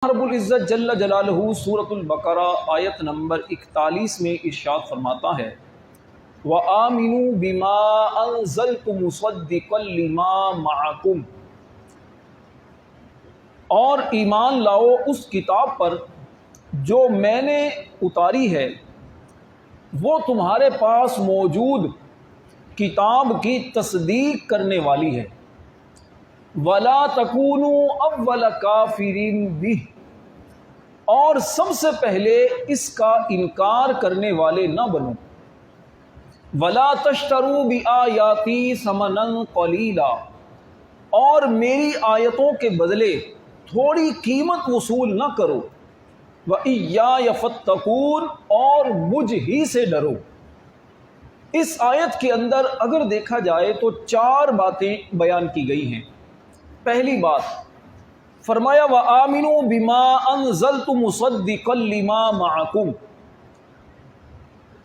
رب العزت جل جلالہ سورۃ البقرہ آیت نمبر 41 میں ارشاد فرماتا ہے وَآمِنُوا بِمَا أَنزَلْتُ مُصَدِّقًا لِمَا مَعَكُمْ، اور ایمان لاؤ اس کتاب پر جو میں نے اتاری ہے، وہ تمہارے پاس موجود کتاب کی تصدیق کرنے والی ہے۔ وَلَا تَكُونُوا أَوَّلَ كَافِرٍ بِهِ، اور سب سے پہلے اس کا انکار کرنے والے نہ بنو۔ وَلَا تَشْتَرُوا بِآيَاتِي ثَمَنًا قَلِيلًا، اور میری آیتوں کے بدلے تھوڑی قیمت وصول نہ کرو۔ وَإِيَّايَ فَاتَّقُونِ، اور مجھ ہی سے ڈرو۔ اس آیت کے اندر اگر دیکھا جائے تو 4 باتیں بیان کی گئی ہیں۔ پہلی بات فرمایا وَآمِنُوا بِمَا أَنزَلْتُ مُصَدِّقًا لِمَا مَعَكُمْ۔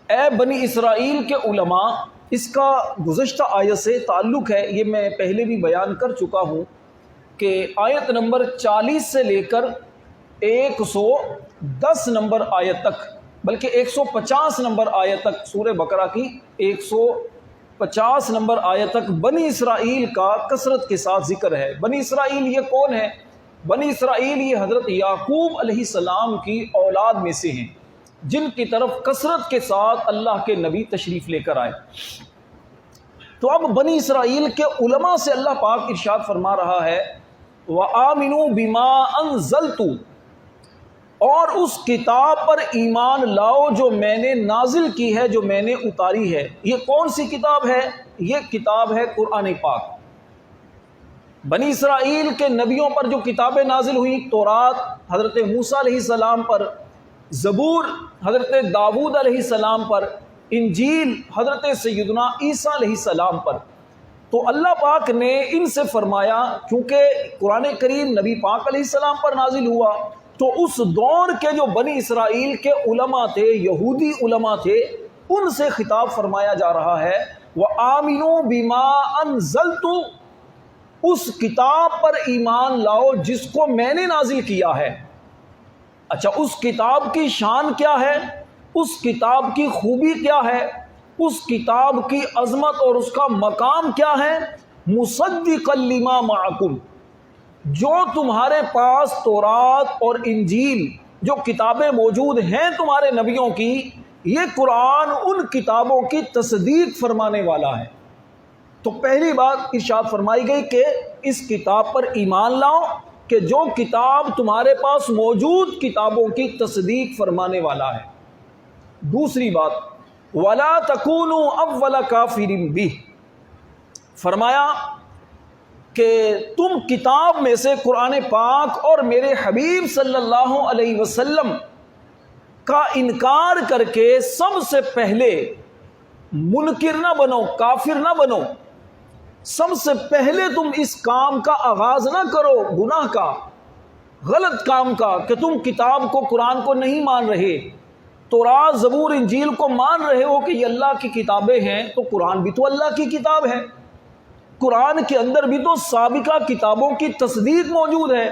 اے بنی اسرائیل کے علماء، اس کا گزشتہ آیت سے تعلق ہے، یہ میں پہلے بھی بیان کر چکا ہوں کہ آیت نمبر 40 سے لے کر 110 نمبر آیت تک، بلکہ 150 نمبر آیت تک، سورہ بقرہ کی 150 نمبر آیت تک بنی اسرائیل کا کثرت کے ساتھ ذکر ہے۔ بنی اسرائیل یہ کون ہے؟ بنی اسرائیل یہ حضرت یعقوب علیہ السلام کی اولاد میں سے ہیں، جن کی طرف کثرت کے ساتھ اللہ کے نبی تشریف لے کر آئے۔ تو اب بنی اسرائیل کے علماء سے اللہ پاک ارشاد فرما رہا ہے وَآمِنُوا بِمَا أَنزَلْتُ، اور اس کتاب پر ایمان لاؤ جو میں نے نازل کی ہے، جو میں نے اتاری ہے۔ یہ کون سی کتاب ہے؟ یہ کتاب ہے قرآن پاک۔ بنی اسرائیل کے نبیوں پر جو کتابیں نازل ہوئیں، تورات حضرت موسیٰ علیہ السلام پر، زبور حضرت داؤد علیہ السلام پر، انجیل حضرت سیدنا عیسیٰ علیہ السلام پر۔ تو اللہ پاک نے ان سے فرمایا، کیونکہ قرآن کریم نبی پاک علیہ السلام پر نازل ہوا، تو اس دور کے جو بنی اسرائیل کے علماء تھے، یہودی علماء تھے، ان سے خطاب فرمایا جا رہا ہے وَآمِنُوا بِمَا أَنزَلْتُ، اس کتاب پر ایمان لاؤ جس کو میں نے نازل کیا ہے۔ اچھا، اس کتاب کی شان کیا ہے؟ اس کتاب کی خوبی کیا ہے؟ اس کتاب کی عظمت اور اس کا مقام کیا ہے؟ مُصَدِّقًا لِمَا مَعَكُمْ، جو تمہارے پاس تورات اور انجیل جو کتابیں موجود ہیں تمہارے نبیوں کی، یہ قرآن ان کتابوں کی تصدیق فرمانے والا ہے۔ تو پہلی بات ارشاد فرمائی گئی کہ اس کتاب پر ایمان لاؤ کہ جو کتاب تمہارے پاس موجود کتابوں کی تصدیق فرمانے والا ہے۔ دوسری بات وَلَا تَكُونُوا أَوَّلَ كَافِرٍ بِهِ، فرمایا کہ تم کتاب میں سے قرآن پاک اور میرے حبیب صلی اللہ علیہ وسلم کا انکار کر کے سب سے پہلے منکر نہ بنو، کافر نہ بنو۔ سب سے پہلے تم اس کام کا آغاز نہ کرو، گناہ کا، غلط کام کا، کہ تم کتاب کو، قرآن کو نہیں مان رہے، تورات زبور انجیل کو مان رہے ہو کہ یہ اللہ کی کتابیں ہیں، تو قرآن بھی تو اللہ کی کتاب ہے۔ قرآن کے اندر بھی تو سابقہ کتابوں کی تصدیق موجود ہے۔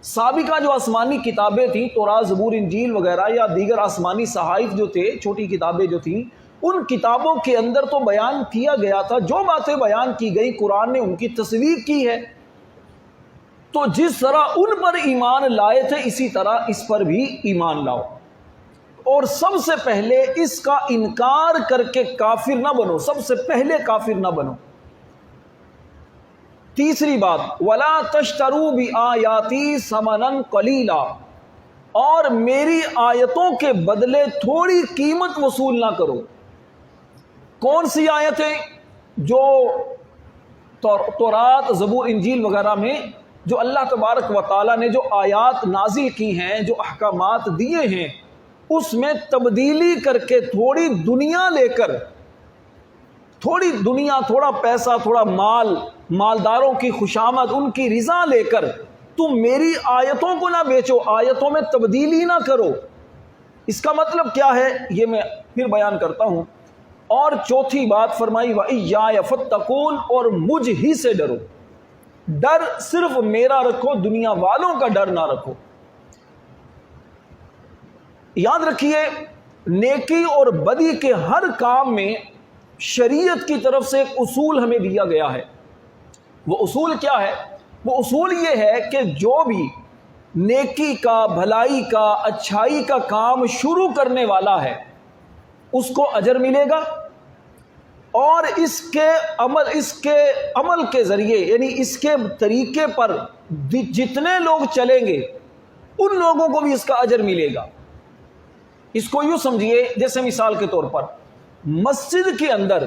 سابقہ جو آسمانی کتابیں تھیں، تورات زبور انجیل وغیرہ، یا دیگر آسمانی صحائف جو تھے، چھوٹی کتابیں جو تھیں، ان کتابوں کے اندر تو بیان کیا گیا تھا، جو باتیں بیان کی گئی قرآن نے ان کی تصدیق کی ہے۔ تو جس طرح ان پر ایمان لائے تھے، اسی طرح اس پر بھی ایمان لاؤ، اور سب سے پہلے اس کا انکار کر کے کافر نہ بنو، سب سے پہلے کافر نہ بنو۔ تیسری بات وَلَا تَشْتَرُوا بِآيَاتِي ثَمَنًا قَلِيلًا، اور میری آیتوں کے بدلے تھوڑی قیمت وصول نہ کرو۔ کون سی آیتیں؟ جو تورات زبور انجیل وغیرہ میں جو اللہ تبارک و تعالیٰ نے جو آیات نازل کی ہیں، جو احکامات دیے ہیں، اس میں تبدیلی کر کے تھوڑی دنیا لے کر، تھوڑی دنیا، تھوڑا پیسہ، تھوڑا مال، مالداروں کی خوشامد، ان کی رضا لے کر تم میری آیتوں کو نہ بیچو، آیتوں میں تبدیلی نہ کرو۔ اس کا مطلب کیا ہے یہ میں پھر بیان کرتا ہوں۔ اور چوتھی بات فرمائی وَإِيَّايَ فَاتَّقُونِ، اور مجھ ہی سے ڈرو۔ ڈر صرف میرا رکھو، دنیا والوں کا ڈر نہ رکھو۔ یاد رکھیے نیکی اور بدی کے ہر کام میں شریعت کی طرف سے ایک اصول ہمیں دیا گیا ہے۔ وہ اصول کیا ہے؟ وہ اصول یہ ہے کہ جو بھی نیکی کا، بھلائی کا، اچھائی کا کام شروع کرنے والا ہے اس کو اجر ملے گا، اور اس کے عمل کے ذریعے یعنی اس کے طریقے پر جتنے لوگ چلیں گے ان لوگوں کو بھی اس کا اجر ملے گا۔ اس کو یوں سمجھیے، جیسے مثال کے طور پر مسجد کے اندر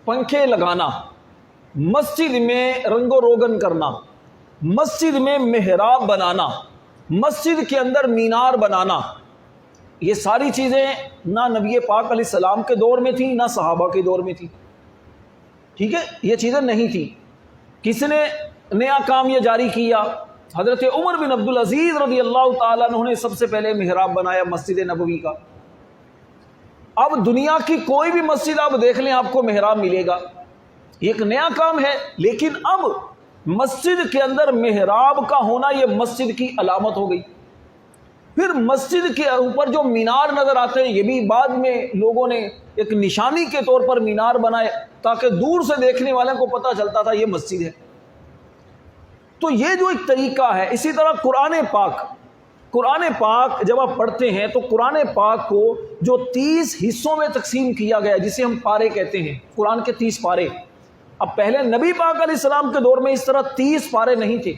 پنکھے لگانا، مسجد میں رنگ و روگن کرنا، مسجد میں محراب بنانا، مسجد کے اندر مینار بنانا، یہ ساری چیزیں نہ نبی پاک علیہ السلام کے دور میں تھیں، نہ صحابہ کے دور میں تھی۔ ٹھیک ہے، یہ چیزیں نہیں تھی۔ کس نے نیا کام یہ جاری کیا؟ حضرت عمر بن عبدالعزیز رضی اللہ تعالیٰ عنہ نے سب سے پہلے محراب بنایا مسجد نبوی کا۔ اب دنیا کی کوئی بھی مسجد آپ دیکھ لیں آپ کو محراب ملے گا، یہ ایک نیا کام ہے۔ لیکن اب مسجد کے اندر محراب کا ہونا یہ مسجد کی علامت ہو گئی۔ پھر مسجد کے اوپر جو مینار نظر آتے ہیں یہ بھی بعد میں لوگوں نے ایک نشانی کے طور پر مینار بنائے تاکہ دور سے دیکھنے والوں کو پتہ چلتا تھا یہ مسجد ہے۔ تو یہ جو ایک طریقہ ہے، اسی طرح قرآن پاک جب آپ پڑھتے ہیں تو قرآن پاک کو جو 30 حصوں میں تقسیم کیا گیا جسے ہم پارے کہتے ہیں، قرآن کے 30 پارے۔ اب پہلے نبی پاک علیہ السلام کے دور میں اس طرح 30 پارے نہیں تھے،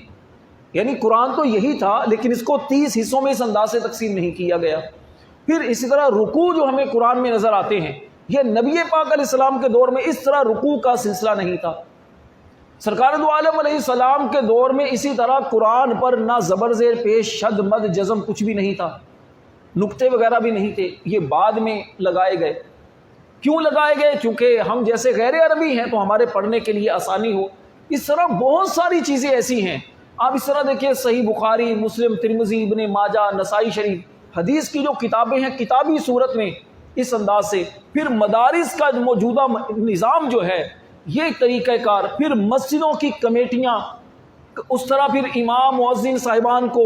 یعنی قرآن تو یہی تھا لیکن اس کو 30 حصوں میں اس انداز سے تقسیم نہیں کیا گیا۔ پھر اسی طرح رکوع جو ہمیں قرآن میں نظر آتے ہیں، یہ نبی پاک علیہ السلام کے دور میں اس طرح رکوع کا سلسلہ نہیں تھا۔ سرکار دو عالم علیہ السلام کے دور میں اسی طرح قرآن پر نہ زبر زیر پیش، شد مد جزم کچھ بھی نہیں تھا، نقطے وغیرہ بھی نہیں تھے، یہ بعد میں لگائے گئے۔ کیوں لگائے گئے؟ کیونکہ ہم جیسے غیر عربی ہیں تو ہمارے پڑھنے کے لیے آسانی ہو۔ اس طرح بہت ساری چیزیں ایسی ہیں، آپ اس طرح دیکھیے صحیح بخاری، مسلم، ترمذی، ابن ماجہ، نسائی شریف، حدیث کی جو کتابیں ہیں کتابی صورت میں اس انداز سے۔ پھر مدارس کا موجودہ نظام جو ہے یہ طریقہ کار، پھر مسجدوں کی کمیٹیاں، اس طرح پھر امام مؤذن صاحبان کو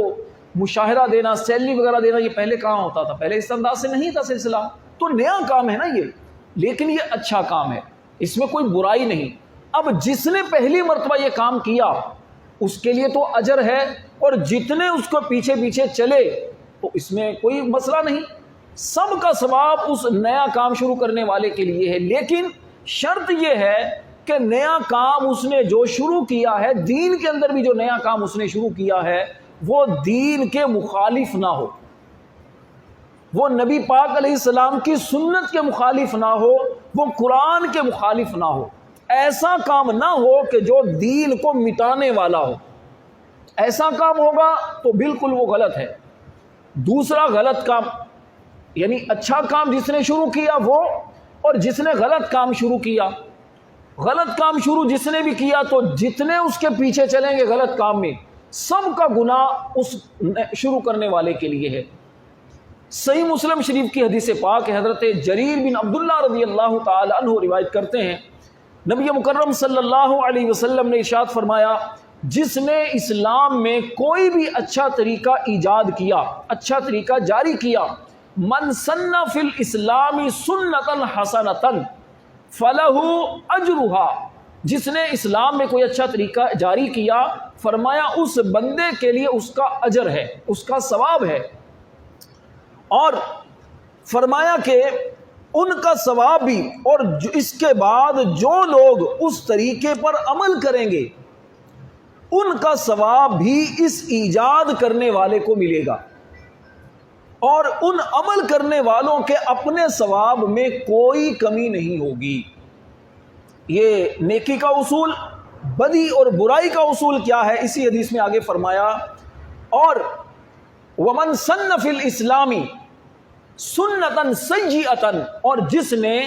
مشاہرہ دینا، سیلری وغیرہ دینا، یہ پہلے کہاں ہوتا تھا؟ پہلے اس انداز سے نہیں تھا سلسلہ۔ تو نیا کام ہے نا یہ، لیکن یہ اچھا کام ہے، اس میں کوئی برائی نہیں۔ اب جس نے پہلی مرتبہ یہ کام کیا اس کے لیے تو اجر ہے، اور جتنے اس کو پیچھے پیچھے چلے تو اس میں کوئی مسئلہ نہیں، سب کا ثواب اس نیا کام شروع کرنے والے کے لیے ہے۔ لیکن شرط یہ ہے کہ نیا کام اس نے جو شروع کیا ہے، دین کے اندر بھی جو نیا کام اس نے شروع کیا ہے وہ دین کے مخالف نہ ہو، وہ نبی پاک علیہ السلام کی سنت کے مخالف نہ ہو، وہ قرآن کے مخالف نہ ہو، ایسا کام نہ ہو کہ جو دین کو مٹانے والا ہو۔ ایسا کام ہوگا تو بالکل وہ غلط ہے۔ دوسرا غلط کام، یعنی اچھا کام جس نے شروع کیا وہ، اور جس نے غلط کام شروع کیا، غلط کام شروع جس نے بھی کیا تو جتنے اس کے پیچھے چلیں گے غلط کام میں، سب کا گناہ اس شروع کرنے والے کے لیے ہے۔ صحیح مسلم شریف کی حدیث پاک ہے، حضرت جریر بن عبداللہ رضی اللہ تعالی عنہ روایت کرتے ہیں، نبی مکرم صلی اللہ علیہ وسلم نے ارشاد فرمایا، جس نے اسلام میں کوئی بھی اچھا طریقہ ایجاد کیا، اچھا طریقہ جاری کیا، من سن فی الاسلام سنتا حسنتا فلہ اجرہا، جس نے اسلام میں کوئی اچھا طریقہ جاری کیا، فرمایا اس بندے کے لیے اس کا اجر ہے، اس کا ثواب ہے، اور فرمایا کہ ان کا ثواب بھی، اور اس کے بعد جو لوگ اس طریقے پر عمل کریں گے ان کا ثواب بھی اس ایجاد کرنے والے کو ملے گا، اور ان عمل کرنے والوں کے اپنے ثواب میں کوئی کمی نہیں ہوگی۔ یہ نیکی کا اصول، بدی اور برائی کا اصول کیا ہے اسی حدیث میں آگے فرمایا، اور ومن سن فی الاسلام سنتا سیئتا، اور جس نے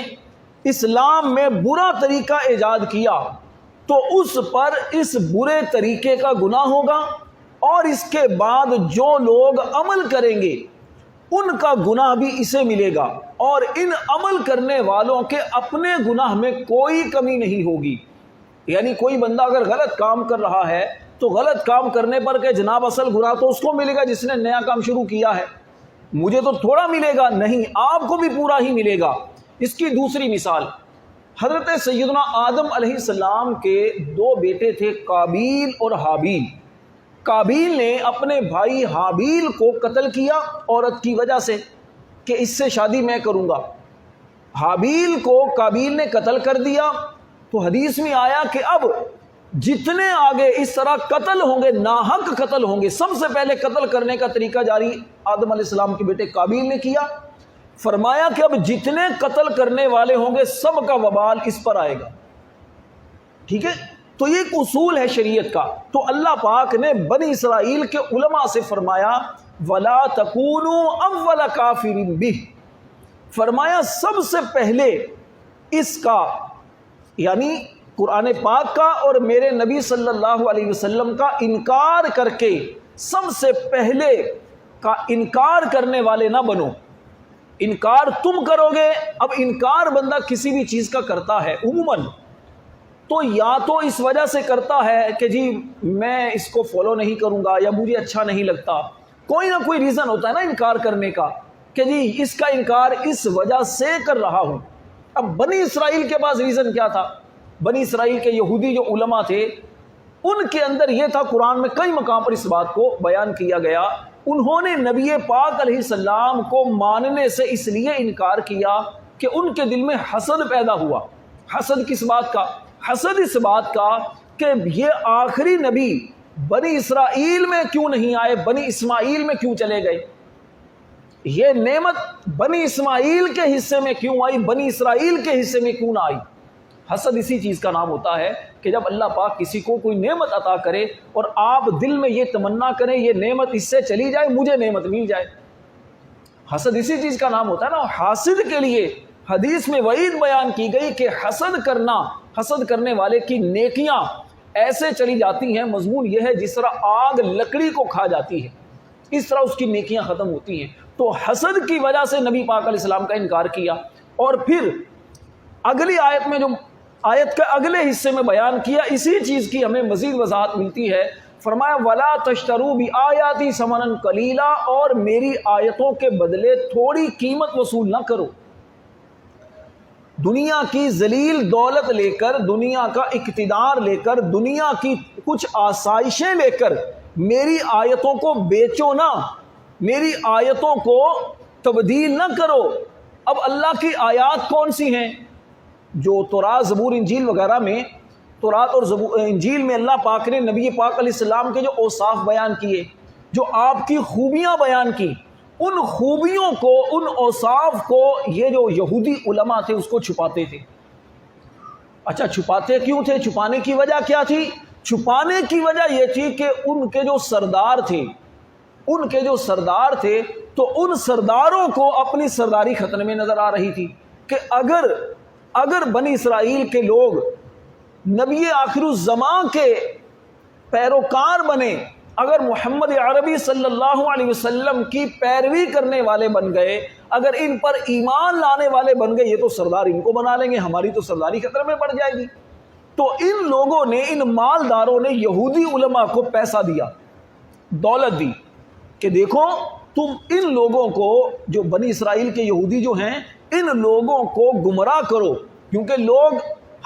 اسلام میں برا طریقہ ایجاد کیا تو اس پر اس برے طریقے کا گناہ ہوگا، اور اس کے بعد جو لوگ عمل کریں گے ان کا گناہ بھی اسے ملے گا، اور ان عمل کرنے والوں کے اپنے گناہ میں کوئی کمی نہیں ہوگی۔ یعنی کوئی بندہ اگر غلط کام کر رہا ہے تو غلط کام کرنے پر کہ جناب اصل گناہ تو اس کو ملے گا جس نے نیا کام شروع کیا ہے، مجھے تو تھوڑا ملے گا، نہیں آپ کو بھی پورا ہی ملے گا۔ اس کی دوسری مثال، حضرت سیدنا آدم علیہ السلام کے دو بیٹے تھے، قابیل اور حابیل۔ قابیل نے اپنے بھائی حابیل کو قتل کیا عورت کی وجہ سے کہ اس سے شادی میں کروں گا۔ حابیل کو قابیل نے قتل کر دیا، تو حدیث میں آیا کہ اب جتنے آگے اس طرح قتل ہوں گے، ناحق قتل ہوں گے، سب سے پہلے قتل کرنے کا طریقہ جاری آدم علیہ السلام کے بیٹے قابیل نے کیا۔ فرمایا کہ اب جتنے قتل کرنے والے ہوں گے سب کا وبال اس پر آئے گا۔ ٹھیک ہے، تو یہ ایک اصول ہے شریعت کا۔ تو اللہ پاک نے بنی اسرائیل کے علماء سے فرمایا وَلَا تَكُونُوا أَوَّلَ كَافِرٍ بِهِ، فرمایا سب سے پہلے اس کا، یعنی قرآن پاک کا اور میرے نبی صلی اللہ علیہ وسلم کا انکار کر کے سب سے پہلے کا انکار کرنے والے نہ بنو۔ انکار تم کرو گے، اب انکار بندہ کسی بھی چیز کا کرتا ہے عموماً تو یا تو اس وجہ سے کرتا ہے کہ جی میں اس کو فالو نہیں کروں گا یا مجھے اچھا نہیں لگتا، کوئی نہ کوئی ریزن ہوتا ہے نا انکار کرنے کا کہ جی اس کا انکار اس وجہ سے کر رہا ہوں۔ اب بنی اسرائیل کے پاس ریزن کیا تھا؟ بنی اسرائیل کے یہودی جو علماء تھے ان کے اندر یہ تھا، قرآن میں کئی مقام پر اس بات کو بیان کیا گیا، انہوں نے نبی پاک علیہ السلام کو ماننے سے اس لیے انکار کیا کہ ان کے دل میں حسد پیدا ہوا۔ حسد کس بات کا؟ حسد اس بات کا کہ یہ آخری نبی بنی اسرائیل میں کیوں نہیں آئے، بنی اسماعیل میں کیوں چلے گئے، یہ نعمت بنی اسماعیل کے حصے میں کیوں آئی، بنی اسرائیل کے حصے میں کیوں نہ آئی۔ حسد اسی چیز کا نام ہوتا ہے کہ جب اللہ پاک کسی کو کوئی نعمت عطا کرے اور آپ دل میں یہ تمنا کریں یہ نعمت اس سے چلی جائے مجھے نعمت مل جائے، حسد اسی چیز کا نام ہوتا ہے نا۔ حاسد کے لیے حدیث میں وعید بیان کی گئی کہ حسد کرنا، حسد کرنے والے کی نیکیاں ایسے چلی جاتی ہیں، مضمون یہ ہے جس طرح آگ لکڑی کو کھا جاتی ہے اس طرح اس کی نیکیاں ختم ہوتی ہیں۔ تو حسد کی وجہ سے نبی پاک علیہ السلام کا انکار کیا۔ اور پھر اگلی آیت میں جو آیت کے اگلے حصے میں بیان کیا، اسی چیز کی ہمیں مزید وضاحت ملتی ہے۔ فرمایا وَلَا تَشْتَرُوا بِآيَاتِي ثَمَنًا قَلِيلًا، اور میری آیتوں کے بدلے تھوڑی قیمت وصول نہ کرو۔ دنیا کی ذلیل دولت لے کر، دنیا کا اقتدار لے کر، دنیا کی کچھ آسائشیں لے کر میری آیتوں کو بیچو نہ، میری آیتوں کو تبدیل نہ کرو۔ اب اللہ کی آیات کون سی ہیں؟ جو تورات، زبور، انجیل وغیرہ میں، تورات اور انجیل میں اللہ پاک نے نبی پاک علیہ السلام کے جو اوصاف بیان کیے، جو آپ کی خوبیاں بیان کی، ان خوبیوں کو، ان اوصاف کو یہ جو یہودی علماء تھے اس کو چھپاتے تھے۔ اچھا چھپاتے کیوں تھے؟ چھپانے کی وجہ کیا تھی؟ چھپانے کی وجہ یہ تھی کہ ان کے جو سردار تھے، ان کے جو سردار تھے تو ان سرداروں کو اپنی سرداری خطرے میں نظر آ رہی تھی کہ اگر بنی اسرائیل کے لوگ نبی آخر الزمان کے پیروکار بنے، اگر محمد عربی صلی اللہ علیہ وسلم کی پیروی کرنے والے بن گئے، اگر ان پر ایمان لانے والے بن گئے، یہ تو سردار ان کو بنا لیں گے، ہماری تو سرداری خطرے میں پڑ جائے گی۔ تو ان لوگوں نے، ان مالداروں نے یہودی علماء کو پیسہ دیا، دولت دی کہ دیکھو تم ان لوگوں کو، جو بنی اسرائیل کے یہودی جو ہیں، ان لوگوں کو گمراہ کرو، کیونکہ لوگ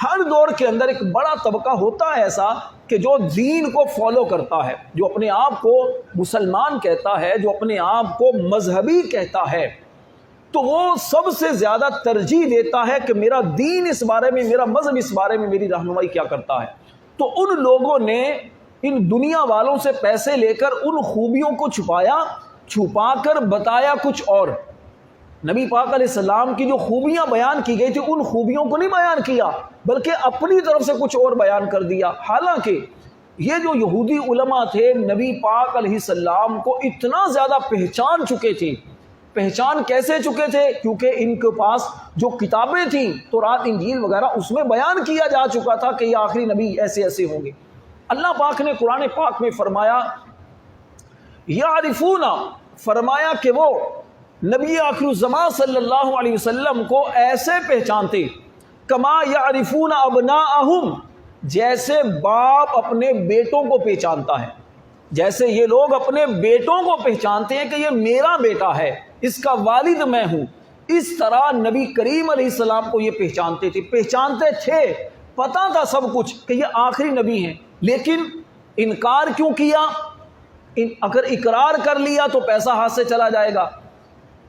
ہر دور کے اندر ایک بڑا طبقہ ہوتا ہے ایسا کہ جو دین کو فالو کرتا ہے، جو اپنے آپ کو مسلمان کہتا ہے، جو اپنے آپ کو مذہبی کہتا ہے، تو وہ سب سے زیادہ ترجیح دیتا ہے کہ میرا دین اس بارے میں، میرا مذہب اس بارے میں میری رہنمائی کیا کرتا ہے۔ تو ان لوگوں نے ان دنیا والوں سے پیسے لے کر ان خوبیوں کو چھپا کر بتایا کچھ اور۔ نبی پاک علیہ السلام کی جو خوبیاں بیان کی گئی تھی ان خوبیوں کو نہیں بیان کیا، بلکہ اپنی طرف سے کچھ اور بیان کر دیا۔ حالانکہ یہ جو یہودی علماء تھے نبی پاک علیہ السلام کو اتنا زیادہ پہچان چکے تھے۔ پہچان کیسے چکے تھے؟ کیونکہ ان کے پاس جو کتابیں تھیں، تورات، انجیل وغیرہ، اس میں بیان کیا جا چکا تھا کہ یہ آخری نبی ایسے ایسے ہوں گے۔ اللہ پاک نے قرآن پاک میں فرمایا یعرفون، فرمایا کہ وہ نبی آخر الزمان صلی اللہ علیہ وسلم کو ایسے پہچانتے، کما یعرفون ابناءہم، جیسے باپ اپنے بیٹوں کو پہچانتا ہے۔ جیسے یہ لوگ اپنے بیٹوں کو پہچانتے ہیں کہ یہ میرا بیٹا ہے، اس کا والد میں ہوں، اس طرح نبی کریم علیہ السلام کو یہ پہچانتے تھے، پتا تھا سب کچھ کہ یہ آخری نبی ہیں، لیکن انکار کیوں کیا؟ اگر اقرار کر لیا تو پیسہ ہاتھ سے چلا جائے گا،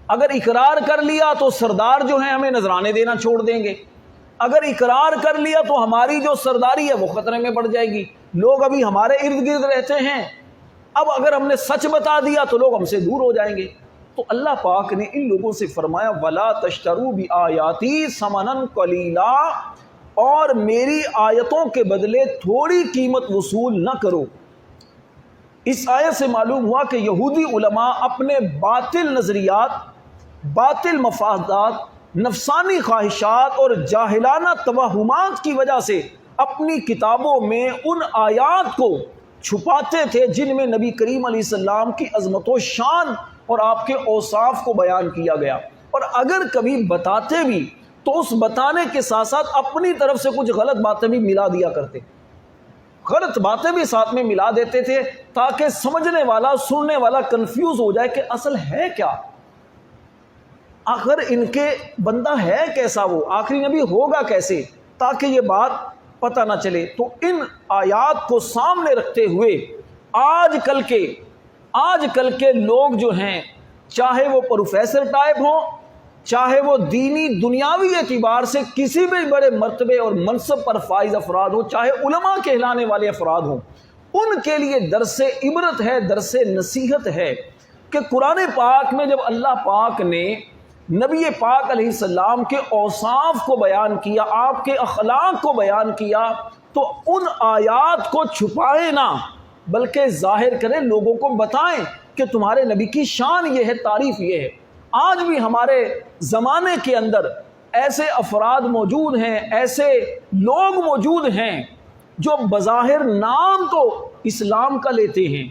اگر اقرار کر لیا تو سردار جو ہیں ہمیں نذرانے دینا چھوڑ دیں گے، اگر اقرار کر لیا تو ہماری جو سرداری ہے وہ خطرے میں پڑ جائے گی، لوگ ابھی ہمارے ارد گرد رہتے ہیں، اب اگر ہم نے سچ بتا دیا تو لوگ ہم سے دور ہو جائیں گے۔ تو اللہ پاک نے ان لوگوں سے فرمایا وَلَا تَشْتَرُوا بِآيَاتِي ثَمَنًا قَلِيلًا، اور میری آیتوں کے بدلے تھوڑی قیمت وصول نہ کرو۔ اس آیت سے معلوم ہوا کہ یہودی علماء اپنے باطل نظریات، باطل مفادات، نفسانی خواہشات اور جاہلانہ توہمات کی وجہ سے اپنی کتابوں میں ان آیات کو چھپاتے تھے جن میں نبی کریم علیہ السلام کی عظمت و شان اور آپ کے اوصاف کو بیان کیا گیا، اور اگر کبھی بتاتے بھی تو اس بتانے کے ساتھ ساتھ اپنی طرف سے کچھ غلط باتیں بھی ملا دیا کرتے، غلط باتیں بھی ساتھ میں ملا دیتے تھے تاکہ سمجھنے والا، سننے والا کنفیوز ہو جائے کہ اصل ہے کیا، آخر ان کے بندہ ہے کیسا، وہ آخری نبی ہوگا کیسے، تاکہ یہ بات پتہ نہ چلے۔ تو ان آیات کو سامنے رکھتے ہوئے آج کل کے لوگ جو ہیں، چاہے وہ پروفیسر ٹائپ ہوں، چاہے وہ دینی دنیاوی اعتبار سے کسی بھی بڑے مرتبے اور منصب پر فائز افراد ہوں، چاہے علماء کہلانے والے افراد ہوں، ان کے لیے درس عبرت ہے، درس نصیحت ہے کہ قرآن پاک میں جب اللہ پاک نے نبی پاک علیہ السلام کے اوصاف کو بیان کیا، آپ کے اخلاق کو بیان کیا، تو ان آیات کو چھپائے نہ بلکہ ظاہر کریں، لوگوں کو بتائیں کہ تمہارے نبی کی شان یہ ہے، تعریف یہ ہے۔ آج بھی ہمارے زمانے کے اندر ایسے افراد موجود ہیں، ایسے لوگ موجود ہیں جو بظاہر نام تو اسلام کا لیتے ہیں،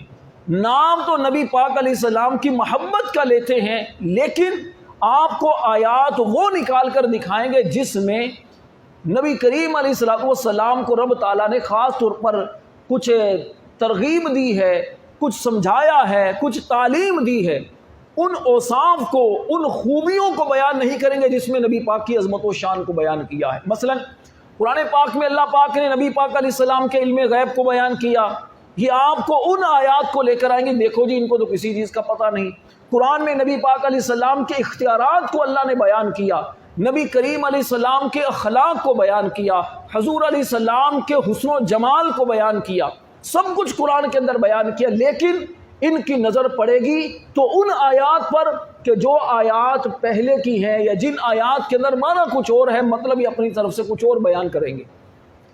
نام تو نبی پاک علیہ السلام کی محبت کا لیتے ہیں، لیکن آپ کو آیات وہ نکال کر دکھائیں گے جس میں نبی کریم علیہ السلام کو رب تعالیٰ نے خاص طور پر کچھ ترغیب دی ہے، کچھ سمجھایا ہے، کچھ تعلیم دی ہے، ان اوصاف کو، ان خوبیوں کو بیان نہیں کریں گے جس میں نبی پاک کی عظمت و شان کو بیان کیا ہے۔ مثلا قرآن پاک میں اللہ پاک نے نبی پاک علیہ السلام کے علم غیب کو بیان کیا، یہ آپ کو ان آیات کو لے کر آئیں گے، دیکھو جی ان کو تو کسی چیز کا پتہ نہیں۔ قرآن میں نبی پاک علیہ السلام کے اختیارات کو اللہ نے بیان کیا، نبی کریم علیہ السلام کے اخلاق کو بیان کیا، حضور علیہ السلام کے حسن و جمال کو بیان کیا، سب کچھ قرآن کے اندر بیان کیا، لیکن ان کی نظر پڑے گی تو ان آیات پر کہ جو آیات پہلے کی ہیں، یا جن آیات کے اندر معنی کچھ اور ہے، مطلب یہ اپنی طرف سے کچھ اور بیان کریں گے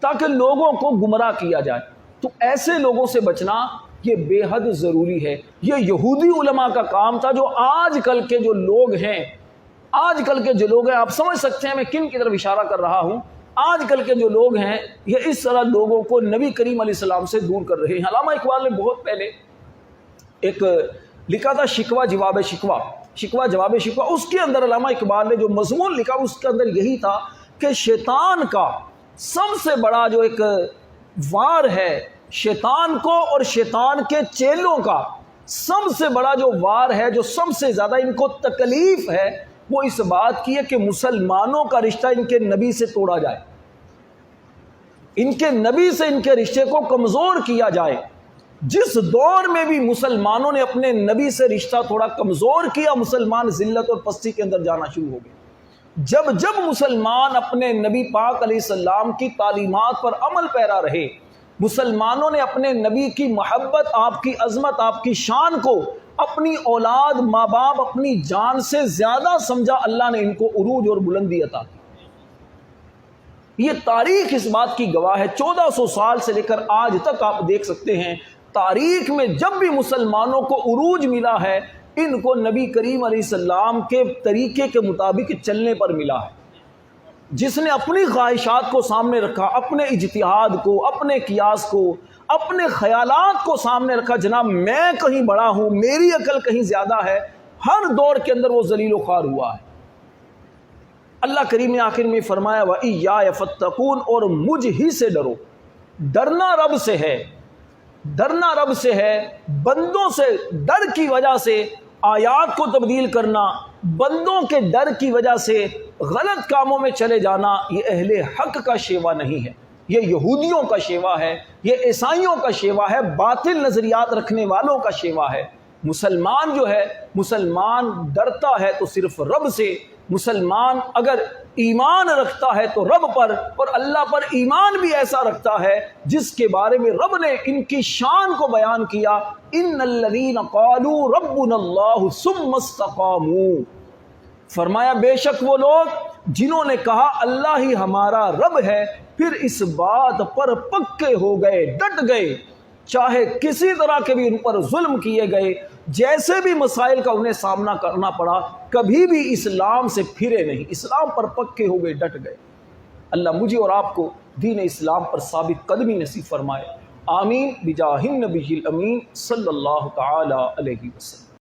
تاکہ لوگوں کو گمراہ کیا جائے۔ تو ایسے لوگوں سے بچنا یہ بے حد ضروری ہے۔ یہ یہودی علماء کا کام تھا، جو آج کل کے جو لوگ ہیں، آپ سمجھ سکتے ہیں میں کن کی طرف اشارہ کر رہا ہوں۔ آج کل کے جو لوگ ہیں یہ اس طرح لوگوں کو نبی کریم علیہ السلام سے دور کر رہے ہیں۔ علامہ اقبال نے بہت پہلے ایک لکھا تھا شکوہ جواب شکوہ، اس کے اندر علامہ اقبال نے جو مضمون لکھا اس کے اندر یہی تھا کہ شیطان کا سب سے بڑا جو ایک وار ہے، شیطان کو اور شیطان کے چیلوں کا سب سے بڑا جو وار ہے، جو سب سے زیادہ ان کو تکلیف ہے، وہ اس بات کی ہے کہ مسلمانوں کا رشتہ ان کے نبی سے توڑا جائے، ان کے نبی سے ان کے رشتے کو کمزور کیا جائے۔ جس دور میں بھی مسلمانوں نے اپنے نبی سے رشتہ تھوڑا کمزور کیا، مسلمان ذلت اور پستی کے اندر جانا شروع ہو گئے۔ جب مسلمان اپنے نبی پاک علیہ السلام کی تعلیمات پر عمل پیرا رہے، مسلمانوں نے اپنے نبی کی محبت، آپ کی عظمت، آپ کی شان کو اپنی اولاد، ماں باپ، اپنی جان سے زیادہ سمجھا، اللہ نے ان کو عروج اور بلندی عطا کی۔ یہ تاریخ اس بات کی گواہ ہے، 1400 سال سے لے کر آج تک آپ دیکھ سکتے ہیں تاریخ میں جب بھی مسلمانوں کو عروج ملا ہے، ان کو نبی کریم علیہ السلام کے طریقے کے مطابق چلنے پر ملا ہے۔ جس نے اپنی خواہشات کو سامنے رکھا، اپنے اجتہاد کو، اپنے قیاس کو، اپنے خیالات کو سامنے رکھا، جناب میں کہیں بڑا ہوں، میری عقل کہیں زیادہ ہے، ہر دور کے اندر وہ ذلیل و خوار ہوا ہے۔ اللہ کریم نے آخر میں فرمایا وَإِيَّايَ فَاتَّقُونَ، اور مجھ ہی سے ڈرو۔ ڈرنا رب سے ہے، ڈرنا رب سے ہے، بندوں سے ڈر کی وجہ سے آیات کو تبدیل کرنا، بندوں کے ڈر کی وجہ سے غلط کاموں میں چلے جانا، یہ اہل حق کا شیوا نہیں ہے، یہ یہودیوں کا شیوا ہے، یہ عیسائیوں کا شیوا ہے، باطل نظریات رکھنے والوں کا شیوا ہے۔ مسلمان جو ہے، مسلمان ڈرتا ہے تو صرف رب سے، مسلمان اگر ایمان رکھتا ہے تو رب پر، اور اللہ پر ایمان بھی ایسا رکھتا ہے جس کے بارے میں رب نے ان کی شان کو بیان کیا، ان الذین قالوا ربنا اللہ ثم استقاموا، فرمایا بے شک وہ لوگ جنہوں نے کہا اللہ ہی ہمارا رب ہے، پھر اس بات پر پکے ہو گئے، ڈٹ گئے، چاہے کسی طرح کے بھی ان پر ظلم کیے گئے، جیسے بھی مسائل کا انہیں سامنا کرنا پڑا، کبھی بھی اسلام سے پھرے نہیں، اسلام پر پکے ہو گئے، ڈٹ گئے۔ اللہ مجھے اور آپ کو دین اسلام پر ثابت قدمی نصیب فرمائے، آمین بجاہ النبی الامین صلی اللہ تعالی علیہ وسلم۔